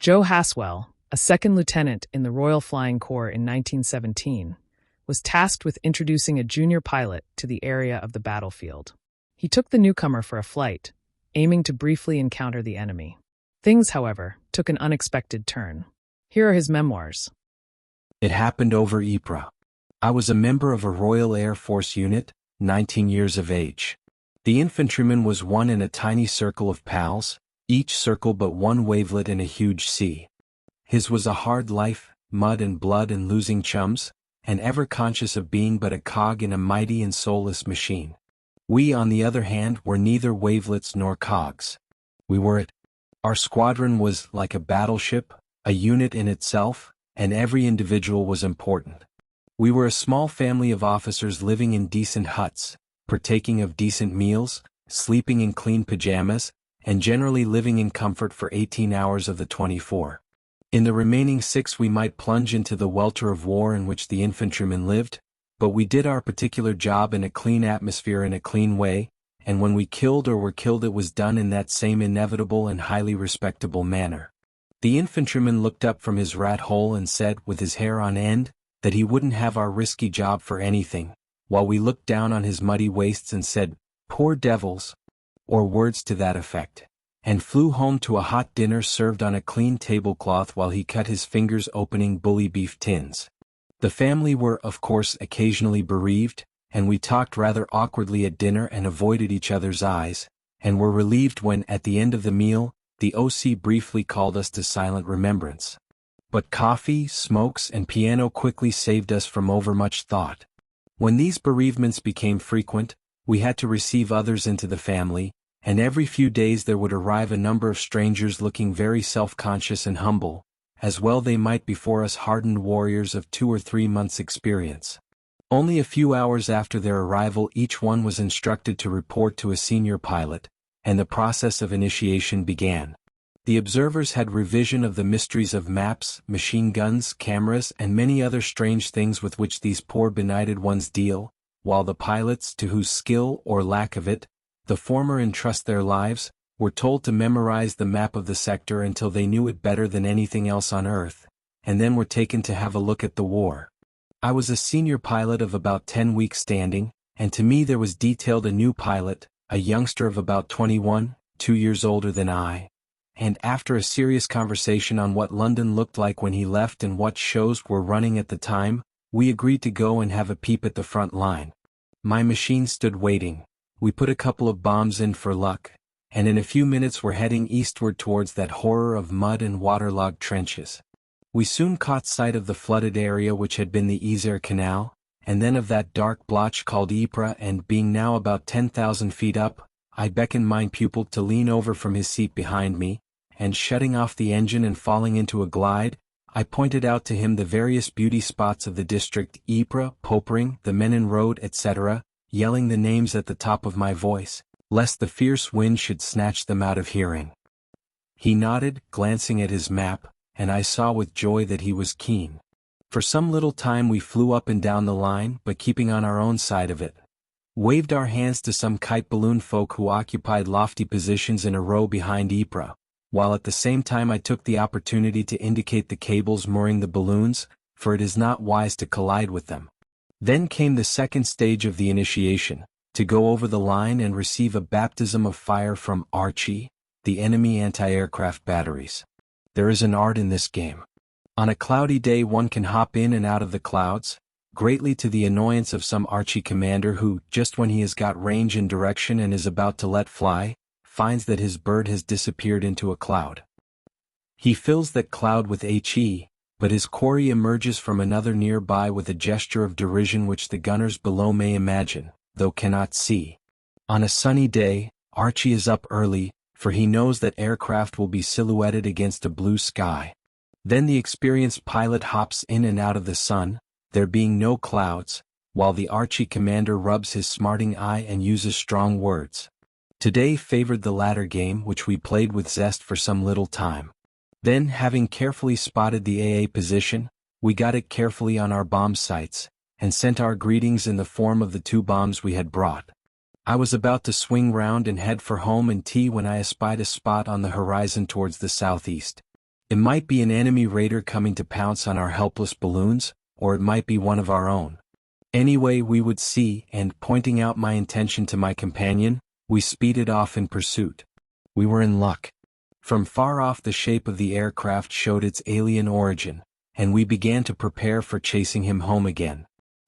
Joe Haswell, a second lieutenant in the Royal Flying Corps in 1917, was tasked with introducing a junior pilot to the area of the battlefield. He took the newcomer for a flight, aiming to briefly encounter the enemy. Things, however, took an unexpected turn. Here are his memoirs. It happened over Ypres. I was a member of a Royal Air Force unit, 19 years of age. The infantryman was one in a tiny circle of pals, each circle but one wavelet in a huge sea. His was a hard life, mud and blood and losing chums, and ever conscious of being but a cog in a mighty and soulless machine. We, on the other hand, were neither wavelets nor cogs. We were it. Our squadron was like a battleship, a unit in itself, and every individual was important. We were a small family of officers living in decent huts, partaking of decent meals, sleeping in clean pajamas, and generally living in comfort for 18 hours of the 24. In the remaining 6 we might plunge into the welter of war in which the infantrymen lived, but we did our particular job in a clean atmosphere in a clean way, and when we killed or were killed it was done in that same inevitable and highly respectable manner. The infantryman looked up from his rat hole and said, with his hair on end, that he wouldn't have our risky job for anything, while we looked down on his muddy wastes and said, "Poor devils," or words to that effect, and flew home to a hot dinner served on a clean tablecloth while he cut his fingers opening bully beef tins. The family were, of course, occasionally bereaved, and we talked rather awkwardly at dinner and avoided each other's eyes, and were relieved when, at the end of the meal, the OC briefly called us to silent remembrance. But coffee, smokes, and piano quickly saved us from overmuch thought. When these bereavements became frequent, we had to receive others into the family, and every few days there would arrive a number of strangers looking very self-conscious and humble, as well they might before us hardened warriors of 2 or 3 months' experience. Only a few hours after their arrival each one was instructed to report to a senior pilot, and the process of initiation began. The observers had revision of the mysteries of maps, machine guns, cameras, and many other strange things with which these poor benighted ones deal, while the pilots, to whose skill, or lack of it, the former entrust their lives, were told to memorize the map of the sector until they knew it better than anything else on Earth, and then were taken to have a look at the war. I was a senior pilot of about 10 weeks standing, and to me there was detailed a new pilot, a youngster of about 21, 2 years older than I, and after a serious conversation on what London looked like when he left and what shows were running at the time, we agreed to go and have a peep at the front line. My machine stood waiting. We put a couple of bombs in for luck, and in a few minutes were heading eastward towards that horror of mud and waterlogged trenches. We soon caught sight of the flooded area which had been the Yser Canal, and then of that dark blotch called Ypres, and being now about 10,000 feet up, I beckoned my pupil to lean over from his seat behind me, and shutting off the engine and falling into a glide, I pointed out to him the various beauty spots of the district, Ypres, Popering, the Menin Road, etc., yelling the names at the top of my voice, lest the fierce wind should snatch them out of hearing. He nodded, glancing at his map, and I saw with joy that he was keen. For some little time we flew up and down the line, but keeping on our own side of it. Waved our hands to some kite balloon folk who occupied lofty positions in a row behind Ypres, while at the same time I took the opportunity to indicate the cables mooring the balloons, for it is not wise to collide with them. Then came the second stage of the initiation, to go over the line and receive a baptism of fire from Archie, the enemy anti-aircraft batteries. There is an art in this game. On a cloudy day one can hop in and out of the clouds, greatly to the annoyance of some Archie commander who, just when he has got range and direction and is about to let fly, finds that his bird has disappeared into a cloud. He fills that cloud with HE, but his quarry emerges from another nearby with a gesture of derision which the gunners below may imagine, though cannot see. On a sunny day, Archie is up early, for he knows that aircraft will be silhouetted against a blue sky. Then the experienced pilot hops in and out of the sun, there being no clouds, while the Archie commander rubs his smarting eye and uses strong words. Today favored the latter game, which we played with zest for some little time. Then, having carefully spotted the AA position, we got it carefully on our bomb sights, and sent our greetings in the form of the 2 bombs we had brought. I was about to swing round and head for home and tea when I espied a spot on the horizon towards the southeast. It might be an enemy raider coming to pounce on our helpless balloons, or it might be one of our own. Anyway, we would see, and pointing out my intention to my companion, we speeded off in pursuit. We were in luck. From far off the shape of the aircraft showed its alien origin, and we began to prepare for chasing him home again.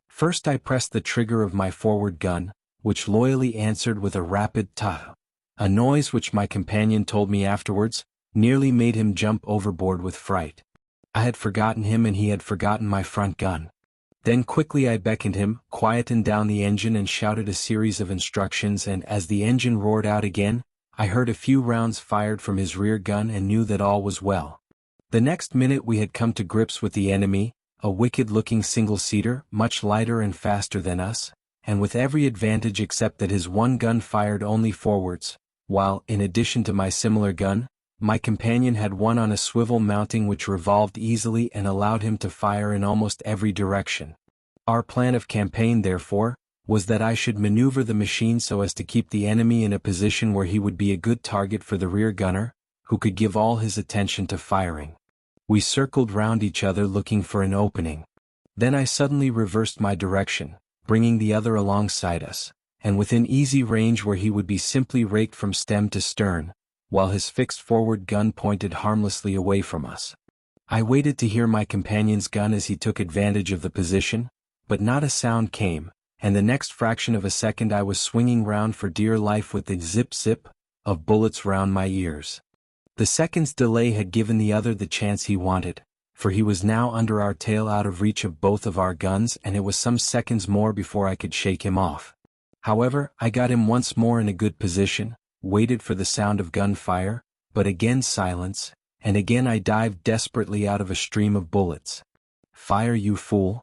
First I pressed the trigger of my forward gun, which loyally answered with a rapid ta. A noise which my companion told me afterwards, nearly made him jump overboard with fright. I had forgotten him and he had forgotten my front gun. Then quickly I beckoned him, quietened down the engine and shouted a series of instructions, and as the engine roared out again, I heard a few rounds fired from his rear gun and knew that all was well. The next minute we had come to grips with the enemy, a wicked-looking single-seater, much lighter and faster than us, and with every advantage except that his one gun fired only forwards, while, in addition to my similar gun, my companion had one on a swivel mounting which revolved easily and allowed him to fire in almost every direction. Our plan of campaign, therefore, was that I should maneuver the machine so as to keep the enemy in a position where he would be a good target for the rear gunner, who could give all his attention to firing. We circled round each other looking for an opening. Then I suddenly reversed my direction, bringing the other alongside us, and within easy range where he would be simply raked from stem to stern, while his fixed forward gun pointed harmlessly away from us. I waited to hear my companion's gun as he took advantage of the position, but not a sound came, and the next fraction of a second I was swinging round for dear life with the zip-zip of bullets round my ears. The second's delay had given the other the chance he wanted, for he was now under our tail out of reach of both of our guns, and it was some seconds more before I could shake him off. However, I got him once more in a good position, waited for the sound of gunfire, but again silence, and again I dived desperately out of a stream of bullets. "Fire, you fool!"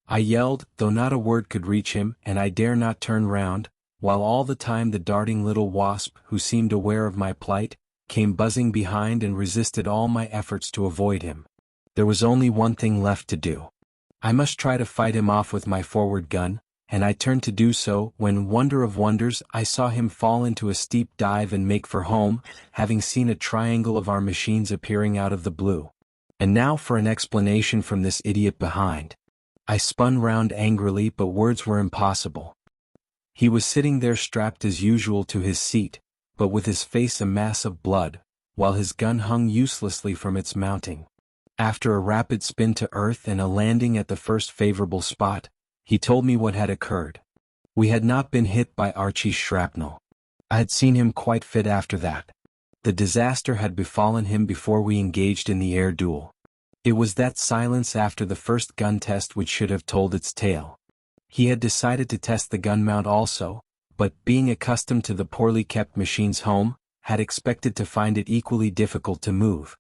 I yelled, though not a word could reach him, and I dare not turn round, while all the time the darting little wasp, who seemed aware of my plight, came buzzing behind and resisted all my efforts to avoid him. There was only one thing left to do. I must try to fight him off with my forward gun, and I turned to do so when, wonder of wonders, I saw him fall into a steep dive and make for home, having seen a triangle of our machines appearing out of the blue. And now for an explanation from this idiot behind. I spun round angrily, but words were impossible. He was sitting there strapped as usual to his seat, but with his face a mass of blood, while his gun hung uselessly from its mounting. After a rapid spin to earth and a landing at the first favorable spot, he told me what had occurred. We had not been hit by Archie's shrapnel. I had seen him quite fit after that. The disaster had befallen him before we engaged in the air duel. It was that silence after the first gun test which should have told its tale. He had decided to test the gun mount also, but being accustomed to the poorly kept machine's home, had expected to find it equally difficult to move.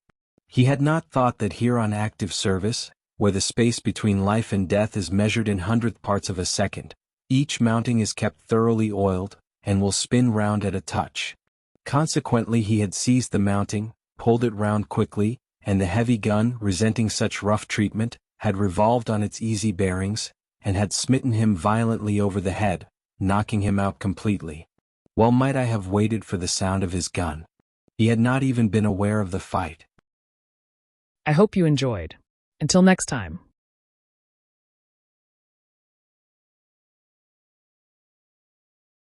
He had not thought that here on active service, where the space between life and death is measured in hundredth parts of a second, each mounting is kept thoroughly oiled, and will spin round at a touch. Consequently he had seized the mounting, pulled it round quickly, and the heavy gun, resenting such rough treatment, had revolved on its easy bearings, and had smitten him violently over the head, knocking him out completely. Well might I have waited for the sound of his gun. He had not even been aware of the fight. I hope you enjoyed. Until next time.